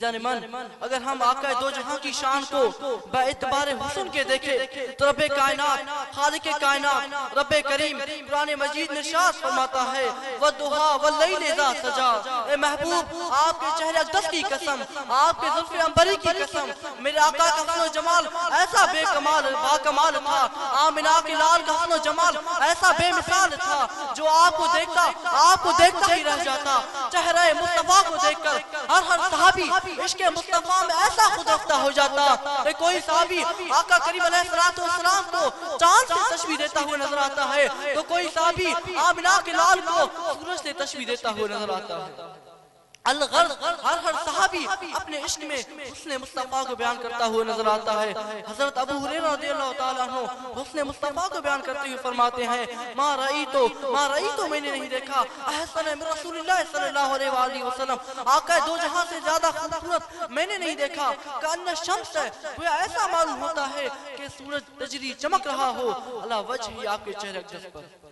मन, अगर हम आका दो जहां की शान को बेइतबारे हुस्न के देखे तो रब्बे कायनात, खालिके कायनात, रब्बे करीम कुरान मजीद में इरशाद फरमाता है वद्दुहा वल्लैल इज़ा सजा। ए महबूब, आपके चेहरे अक़दस की कसम, आपके ज़ुल्फ़े अंबरी की कसम, मेरे आका का हुस्न जमाल ऐसा बेकमाल बाकमाल था, आमिना के लाल का हुस्न जमाल ऐसा बेमिसाल था जो आपको देखता ही रह जाता। चेहरे मुस्तफा को देखकर हर सहाबी इश्क़े मुस्तफा में ऐसा खुद रफ्ता हो जाता कि कोई सहाबी आका करीम अलैहिस्सलाम को चांद से तशबीह देता हुआ नजर आता है, तो कोई सहाबी आमिना के लाल को सूरज से तशबीह देता हुआ नजर आता है। हर सहाबी अपने इश्क में हुस्न मुस्तफा को बयान करता हुआ नजर आता है। हजरत अबू हुरैरा रज़ियल्लाहु ताला अन्हु हुस्न मुस्तफा को बयान करते हुए फरमाते हैं मा रई तो मैंने नहीं देखा अहसन मिन रसूलिल्लाह सल्लल्लाहु अलैहि वसल्लम, आका दो जहां से ज्यादा खूबसूरत मैंने नहीं देखा। कान्ना शम्स है, वो ऐसा मालूम होता है कि सूरज तजरी चमक रहा हो अला वजही आपके चेहरे अक़दस पर।